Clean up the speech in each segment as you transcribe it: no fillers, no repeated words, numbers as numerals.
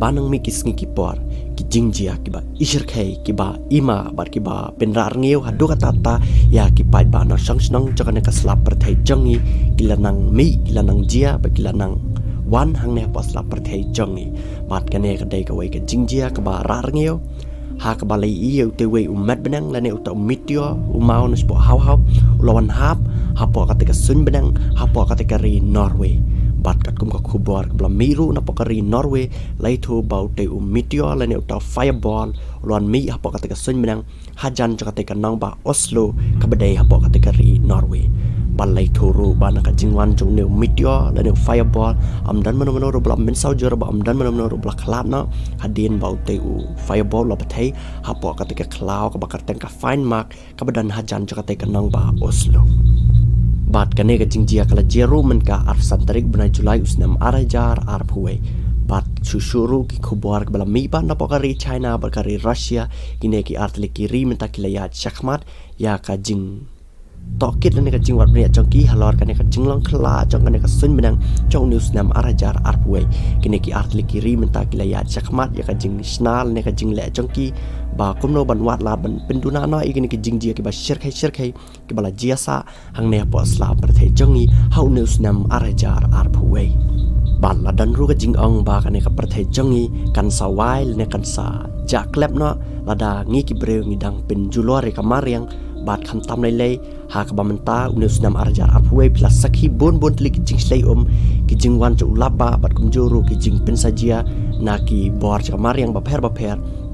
banang mi kisngi kipor ki jingjia ki ba ishirkhei ki ba ima bar ki ba penrar ngeu hadu katata ya ki pai ba na sangsnang chakane ka slap perthai jangi kilanang mi kilanang jia ba kilanang wan hang ne pas slap perthai jangi mat kane ka dei ka wei ka jingjia ka ba rar ngeu ha ka ba lei iu te wei umat benang lane uta mitio umau nos po hau lawan hap hapo ka te ka sun benang hapo ka te ka ri Norway bat kat kum ka khubor ka miru na pokari Norway lai thu bau te meteor lane uta fireball lon mi hapo ka te ka sun menang hajan ka te ka nang ba Oslo ka badai hapo ka te ka ri Norway ban lai thu ru ban ka jingwan jong ne meteor lane fireball am dan mano ro bla min sau jor ba am dan mano ro bla khlap na hadin bau te fireball la pathai hapo ka te ka klau ka bakar teng ka fine mark ka badan hajan ka te ka nang ba Oslo bat kane ka jingjia kala jeru men ka arsan tarik bena Julai usnam arajar arpuwe bat sushuru ki khubor bala mi ba na pokari China bakari Russia kine ki artli ki ri menta kilaya chakmat ya ka jing tokit ne ka jing wat bria chongki halor kane ka jinglong khla chong kane ka sun benang chong news nam arajar arpuwe kine ki artli ki ri menta kilaya chakmat ya ka jing snal ne ka jing le chongki ba kumno ban wat la ban penduna no igini ki jingjia ki ba shirkhai ki bala jiasa hang ne po sla perthai jongi hau news nam arajar arpuwe ban la dan ru ka jing ong ba kane ka perthai jongi kan sa wail ne kan sa jaklep no lada ngi ki breu ngi dang pen julore ka mariang bat kham tam lai lai ha ka ba menta news nam arajar arpuwe plus sakhi bon tli ki jing slai ki jing wan chu laba bat kum juru ki jing pen sajia na ki bor ka mariang ba pher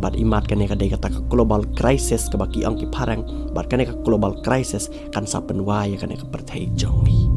bat imat kane ka dei kata global crisis ka baki ang ki parang bat kane ka global crisis kan sa penwaya kane ka perthai jongi